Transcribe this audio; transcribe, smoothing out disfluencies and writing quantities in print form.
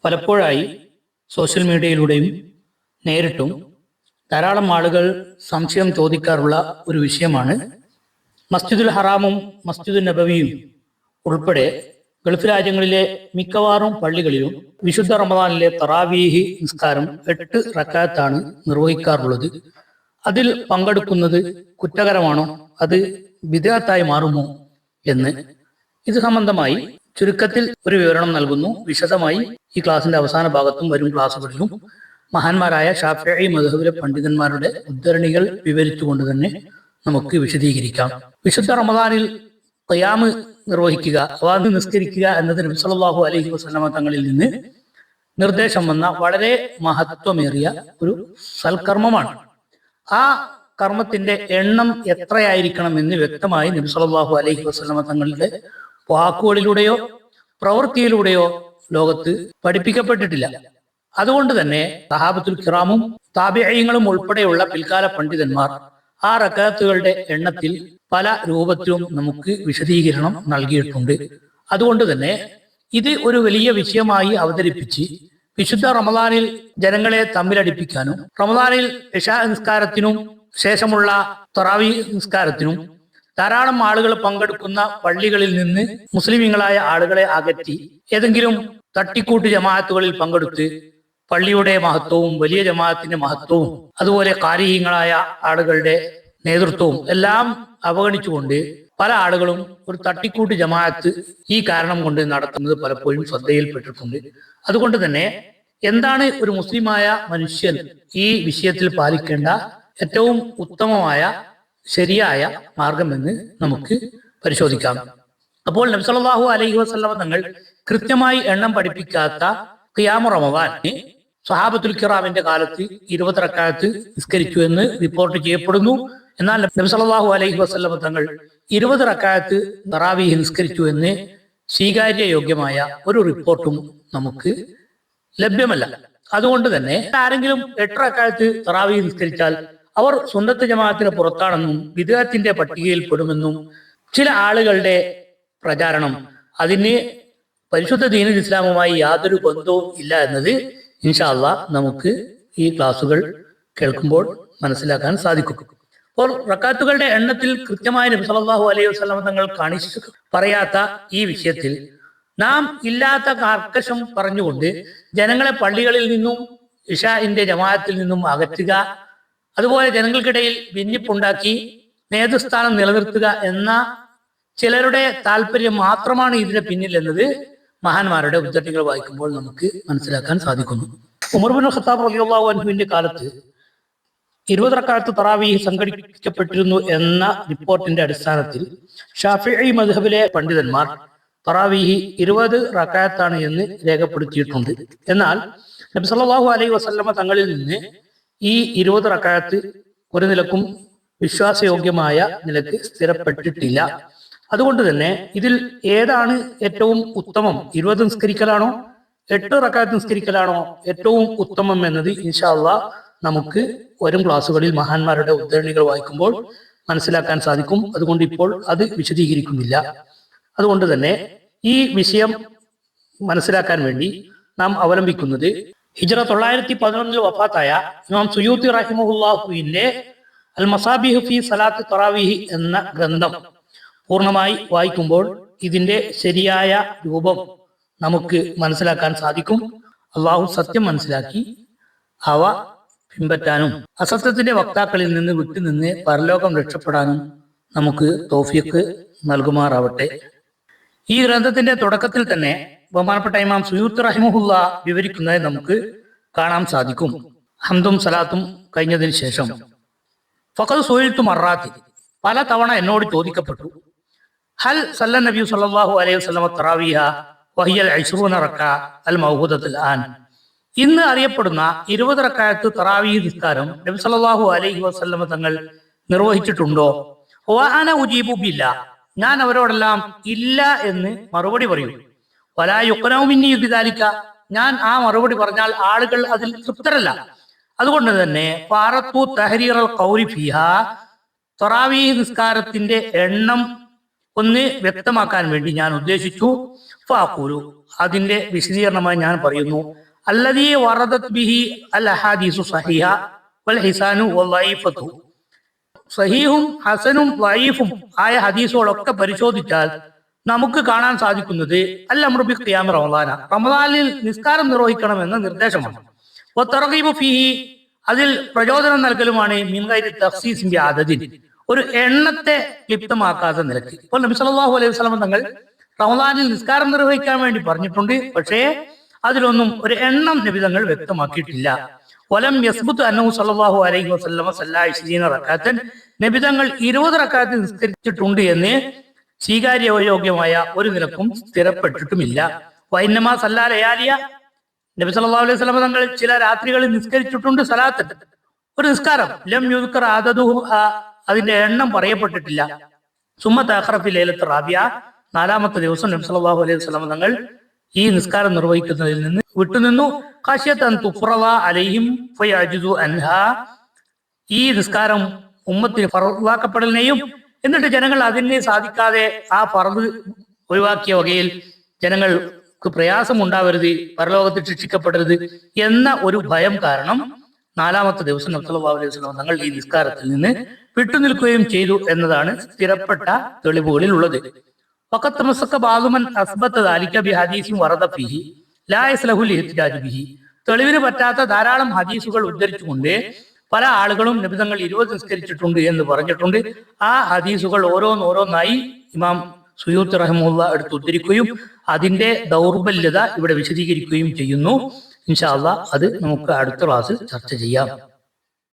പലപ്പോഴായി സോഷ്യൽ മീഡിയയിലൂടെയും നേരിട്ടും ധാരാളം ആളുകൾ സംശയം ചോദിക്കാറുള്ള ഒരു വിഷയമാണ് മസ്ജിദുൽ ഹറാമും മസ്ജിദുൽ നബവിയും ഉൾപ്പെടെ ഗൾഫ് രാജ്യങ്ങളിലെ മിക്കവാറും പള്ളികളിലും വിശുദ്ധ റമദാനിലെ തറാവീഹ് നിസ്കാരം 8 റക്അത്താണ് നിർവഹിക്കാറുള്ളത്. അതിൽ പങ്കെടുക്കുന്നത് കുറ്റകരമാണോ, അത് ബിദ്അത്തായി മാറുമോ എന്ന് ഇത് സംബന്ധമായി ചുരുക്കത്തിൽ ഒരു വിവരണം നൽകുന്നു. വിശദമായി ഈ ക്ലാസിന്റെ അവസാന ഭാഗത്തും വരും ക്ലാസ്സുകളിലും മഹാന്മാരായ ശാഫിഈ മദ്ഹബിലെ പണ്ഡിതന്മാരുടെ ഉദ്ധരണികൾ വിവരിച്ചുകൊണ്ട് തന്നെ നമുക്ക് വിശദീകരിക്കാം. വിശുദ്ധ റമദാനിൽ ഖിയാം നിർവഹിക്കുക അഥവാ നിസ്കരിക്കുക എന്നത് നബി സല്ലല്ലാഹു അലൈഹി വസല്ലമ തങ്ങളിൽ നിന്ന് നിർദ്ദേശം വന്ന വളരെ മഹത്വമേറിയ ഒരു സൽക്കർമ്മമാണ്. ആ കർമ്മത്തിന്റെ എണ്ണം എത്രയായിരിക്കണം എന്ന് വ്യക്തമായി നബി സല്ലല്ലാഹു അലൈഹി വസല്ലമ തങ്ങളുടെ വാക്കുകളിലൂടെയോ പ്രവൃത്തിയിലൂടെയോ ലോകത്ത് പഠിപ്പിക്കപ്പെട്ടിട്ടില്ല. അതുകൊണ്ട് തന്നെ സഹാബത്തുൽ കിറാമും താബിഈങ്ങളും ഉൾപ്പെടെയുള്ള പിൽക്കാല പണ്ഡിതന്മാർ ആ റക്അത്തുകളുടെ എണ്ണത്തിൽ പല രൂപത്തിലും നമുക്ക് വിശദീകരണം നൽകിയിട്ടുണ്ട്. അതുകൊണ്ട് തന്നെ ഇത് ഒരു വലിയ വിഷയമായി അവതരിപ്പിച്ച് വിശുദ്ധ റമദാനിൽ ജനങ്ങളെ തമ്മിലടിപ്പിക്കാനും റമദാനിൽ ഇശാ നിസ്കാരത്തിനും ശേഷമുള്ള തറാവീഹ് നിസ്കാരത്തിനും ധാരാളം ആളുകൾ പങ്കെടുക്കുന്ന പള്ളികളിൽ നിന്ന് മുസ്ലിമീങ്ങളായ ആളുകളെ അകറ്റി ഏതെങ്കിലും തട്ടിക്കൂട്ട് ജമാഅത്തുകളിൽ പങ്കെടുത്ത് പള്ളിയുടെ മഹത്വവും വലിയ ജമാഅത്തിന്റെ മഹത്വവും അതുപോലെ കാരിഹീങ്ങളായ ആളുകളുടെ നേതൃത്വവും എല്ലാം അവഗണിച്ചുകൊണ്ട് പല ആളുകളും ഒരു തട്ടിക്കൂട്ട് ജമാഅത്ത് ഈ കാരണം കൊണ്ട് നടത്തുന്നത് പലപ്പോഴും ശ്രദ്ധയിൽപ്പെട്ടിട്ടുണ്ട്. അതുകൊണ്ട് തന്നെ എന്താണ് ഒരു മുസ്ലിമായ മനുഷ്യൻ ഈ വിഷയത്തിൽ പാലിക്കേണ്ട ഏറ്റവും ഉത്തമമായ ശരിയായ മാർഗമെന്ന് നമുക്ക് പരിശോധിക്കാം. അപ്പോൾ നബി സല്ലല്ലാഹു അലൈഹി വസല്ലമ തങ്ങൾ കൃത്യമായി എണ്ണം പഠിപ്പിക്കാത്ത ഖിയാം റമദാന് സ്വഹാബത്തുൽ കിറാമിന്റെ കാലത്ത് 20 റക്അത്ത് നിസ്കരിച്ചു എന്ന് റിപ്പോർട്ട് ചെയ്യപ്പെടുന്നു. എന്നാൽ നബി സല്ലല്ലാഹു അലൈഹി വസല്ലമ തങ്ങൾ 20 റക്അത്ത് തറാവീഹ് നിസ്കരിച്ചു എന്ന് സ്വീകാര്യയോഗ്യമായ ഒരു റിപ്പോർട്ടും നമുക്ക് ലഭ്യമല്ല. അതുകൊണ്ട് തന്നെ ആരെങ്കിലും 8 റക്അത്ത് തറാവീഹ് നിസ്കരിച്ചാൽ അവർ സുന്നത്ത് ജമാഅത്തിന് പുറത്താണെന്നും ബിദ്അത്തിന്റെ പട്ടികയിൽ പെടുമെന്നും ചില ആളുകളുടെ പ്രചാരണം അതിന് പരിശുദ്ധ ദീനുൽ ഇസ്ലാമുമായി യാതൊരു ബന്ധവും ഇല്ല എന്നത് ഇൻഷാ അല്ലാഹ് നമുക്ക് ഈ ക്ലാസുകൾ കേൾക്കുമ്പോൾ മനസ്സിലാക്കാൻ സാധിക്കും. അപ്പോൾ റക്അത്തുകളുടെ എണ്ണത്തിൽ കൃത്യമായി നബി സല്ലല്ലാഹു അലൈഹി വസല്ലം തങ്ങൾ കാണിച്ചു പറയാത്ത ഈ വിഷയത്തിൽ നാം ഇല്ലാത്ത കർക്കശം പറഞ്ഞുകൊണ്ട് ജനങ്ങളെ പള്ളികളിൽ നിന്നും ഇശാഇന്റെ ജമാഅത്തിൽ നിന്നും അകറ്റുക, അതുപോലെ ജനങ്ങൾക്കിടയിൽ ഭിന്നിപ്പുണ്ടാക്കി നേതൃസ്ഥാനം നിലനിർത്തുക എന്ന ചിലരുടെ താല്പര്യം മാത്രമാണ് ഇതിന് പിന്നിൽ എന്നത് മഹാന്മാരുടെ ഉദ്ധരണികൾ വായിക്കുമ്പോൾ നമുക്ക് മനസ്സിലാക്കാൻ സാധിക്കുന്നു. ഉമർ ഇബ്നു ഖത്താബ് റളിയല്ലാഹു അൻഹുവിന്റെ കാലത്ത് 20 റക്അത്ത് തറാവീഹ് സംഘടിപ്പിക്കപ്പെട്ടിരുന്നു എന്ന റിപ്പോർട്ടിന്റെ അടിസ്ഥാനത്തിൽ ഷാഫിഈ മദ്ഹബിലെ പണ്ഡിതന്മാർ തറാവീഹ് 20 റക്അത്താണ് എന്ന് രേഖപ്പെടുത്തിയിട്ടുണ്ട്. എന്നാൽ നബി സല്ലല്ലാഹു അലൈഹി വസല്ലമ തങ്ങളിൽ നിന്ന് ഈ 20 റക്അത്ത് ഒരു നിലക്കും വിശ്വാസയോഗ്യമായ നിലക്ക് സ്ഥിരപ്പെട്ടിട്ടില്ല. അതുകൊണ്ട് തന്നെ ഇതിൽ ഏതാണ് ഏറ്റവും ഉത്തമം, 20 നിസ്കരിക്കലാണോ 8 റക്അത്ത് നിസ്കരിക്കലാണോ ഏറ്റവും ഉത്തമം എന്നത് ഇൻഷാ അല്ലാഹ് നമുക്ക് വരും ക്ലാസ്സുകളിൽ മഹാന്മാരുടെ ഉദ്ധരണികൾ വായിക്കുമ്പോൾ മനസ്സിലാക്കാൻ സാധിക്കും. അതുകൊണ്ട് ഇപ്പോൾ അത് വിശദീകരിക്കുന്നില്ല. അതുകൊണ്ട് തന്നെ ഈ വിഷയം മനസ്സിലാക്കാൻ വേണ്ടി നാം അവലംബിക്കുന്നത് ഹിജ്റ 911 വഫാത്തായ ഇമാം സുയൂത്തി റഹിമഹുല്ലാഹുവിന്റെ അൽ മസാബിഹ് ഫി സലാത്ത് തറാവീഹ് എന്ന ഗ്രന്ഥം പൂർണ്ണമായി വായിക്കുമ്പോൾ ഇതിന്റെ ശരിയായ രൂപം നമുക്ക് മനസ്സിലാക്കാൻ സാധിക്കും. അള്ളാഹു സത്യം മനസ്സിലാക്കി അവ പിൻപറ്റാനും അസത്യത്തിന്റെ വക്താക്കളിൽ നിന്ന് വിട്ടുനിന്ന് പരലോകം രക്ഷപ്പെടാനും നമുക്ക് തൗഫീഖ് നൽകുമാറാവട്ടെ. ഈ ഗ്രന്ഥത്തിന്റെ തുടക്കത്തിൽ തന്നെ ബഹുമാനപ്പെട്ട ഇമാം സുയൂത്തി റഹിമഹുല്ല വിവരിക്കുന്നത് നമുക്ക് കാണാൻ സാധിക്കും. ഹംദും സലാത്തും കഴിഞ്ഞതിന് ശേഷം ഫഖദ് സുഇൽതു മറാത്തി, പല തവണ എന്നോട് ചോദിക്കപ്പെട്ടു, ഹൽ സല്ല നബി സല്ലല്ലാഹു അലൈഹി വസല്ലം തറാവീഹ വഹിയൽ 20 റക്അ അൽ മൗഹൂദത്തുൽ ആൻ, ഇന്ന് അറിയപ്പെടുന്ന 20 റക്അത്ത് തറാവീഹ് നിസ്കാരം നബി സല്ലല്ലാഹു അലൈഹി വസല്ലം തങ്ങൾ നിർവഹിച്ചിട്ടുണ്ടോ? വഅന ഉജീബു ബില്ലാ, ഞാൻ അവരോടെല്ലാം ഇല്ല എന്ന് മറുപടി പറയും. വലാ യുഖ്നഉ മിന്നി ബിദാലിക, ഞാൻ ആ മറുപടി പറഞ്ഞാൽ ആളുകൾ അതിൽ തൃപ്തരല്ല. അതുകൊണ്ട് തന്നെ ഫാറത്തു തഹരീറൽ ഖൗലി ഫിഹാ, തറാവീഹ് നിസ്കാരത്തിന്റെ എണ്ണം ഒന്ന് വ്യക്തമാക്കാൻ വേണ്ടി ഞാൻ ഉദ്ദേശിച്ചു. ഫാഖൂലു, അതിന്റെ വിശദീകരണമായി ഞാൻ പറയുന്നു. അല്ലദീ വറദത് ബിഹി അൽ അഹാദീസു സഹീഹ വൽ ഹിസാനു വൽ ലഈഫതു. സഹീഹും ഹസനും ലഈഫും ആയ ഹദീസുകളൊക്കെ പരിശോധിച്ചാൽ നമുക്ക് കാണാൻ സാധിക്കുന്നത് അൽ അംറു ബി ഖിയാം റമദാന, റമദാനിൽ നിസ്കാരം നിർവഹിക്കണമെന്ന നിർദ്ദേശമാണ്. വതർഗീബു ഫീഹി, അതിൽ പ്രചോദനം നൽകലുമാണ്. മിൻ ഗൈരി തഖ്സീസ് ബി അദദിൻ, ഒരു എണ്ണത്തെ ക്ലിപ്തമാക്കാത്ത നിലയ്ക്ക്. ഇപ്പോൾ നബി സല്ലല്ലാഹു അലൈഹി വസല്ലം തങ്ങൾ റമദാനിൽ നിസ്കാരം നിർവഹിക്കാൻ വേണ്ടി പറഞ്ഞിട്ടുണ്ട്. പക്ഷേ അതിലൊന്നും ഒരു എണ്ണം നബി തങ്ങൾ വ്യക്തമാക്കിയിട്ടില്ല. വലം യസ്ബുത്ത് അന്നഹു സല്ലല്ലാഹു അലൈഹി വസല്ലം സല്ലല്ലാഹു 20 റക്അത്തൻ, നബി തങ്ങൾ 20 റക്അത്ത് നിസ്കരിച്ചിട്ടുണ്ട് എന്ന് സ്വീകാര്യോഗ്യമായ ഒരു നിലക്കും സ്ഥിരപ്പെട്ടിട്ടുമില്ല. വൈന്നമാ സല്ലാ ലയാലിയ, നബി സല്ലല്ലാഹു അലൈഹി വസല്ലം തങ്ങൾ ചില രാത്രികളിൽ നിസ്കരിച്ചിട്ടുണ്ട്. സലാത്ത്, ഒരു നിസ്കാരം. ലം യുദ്കർ അദദുഹു, അതിന്റെ എണ്ണം പറയപ്പെട്ടിട്ടില്ല. സുമ്മ തഅഖറ ഫി ലൈലത്തുർ റാബിയ, 4ാമത്തെ ദിവസം നബി സല്ലല്ലാഹു അലൈഹി വസല്ലം തങ്ങൾ ഈ നിസ്കാരം നിർവഹിക്കുന്നതിൽ നിന്ന് വിട്ടുനിന്നു. ഖശിയതൻ തുഫ്റദ അലൈഹിം ഫയഅജുസു അൻഹാ, ഈ നിസ്കാരം ഉമ്മത്തിന് ഫർളാക്കപ്പെടലിനെയും എന്നിട്ട് ജനങ്ങൾ അതിനെ സാധിക്കാതെ ആ ഫർദ് ഒഴിവാക്കിയ വകയിൽ ജനങ്ങൾക്ക് പ്രയാസം ഉണ്ടാവരുത്, പരലോകത്തിൽ ശിക്ഷിക്കപ്പെടരുത് എന്ന ഒരു ഭയം കാരണം 4ാമത്തെ ദിവസം നബി സല്ലല്ലാഹു അലൈഹി വസല്ലം തങ്ങൾ ഈ നിസ്കാരത്തിൽ നിന്ന് വിട്ടുനിൽക്കുകയും ചെയ്തു എന്നതാണ് സ്ഥിരപ്പെട്ട തെളിവുകളിൽ ഉള്ളത്. ഫഖത്ത് തമസ്സക ബാദുമൻ അസ്ബത ദാലിക ബിഹദീസിൻ വറദ ഫീഹി ലാ യസ്ലഹു ലിഹ്തിജാജ് ബിഹി, തെളിവിന് പറ്റാത്ത ധാരാളം ഹദീസുകൾ ഉദ്ധരിച്ചുകൊണ്ട് പല ആളുകളും നബി തങ്ങൾ 20 നിസ്കരിച്ചിട്ടുണ്ട് എന്ന് പറഞ്ഞിട്ടുണ്ട്. ആ ഹദീസുകൾ ഓരോന്നോരോന്നായി ഇമാം സുയൂത്തി റഹിമഹുല്ലാ എടുത്ത് ഉദ്ധരിക്കുകയും അതിന്റെ ദൗർബല്യത ഇവിടെ വിശദീകരിക്കുകയും ചെയ്യുന്നു. ഇൻഷാ അല്ലാഹ് അത് നമുക്ക് അടുത്ത ക്ലാസ്സിൽ ചർച്ച ചെയ്യാം.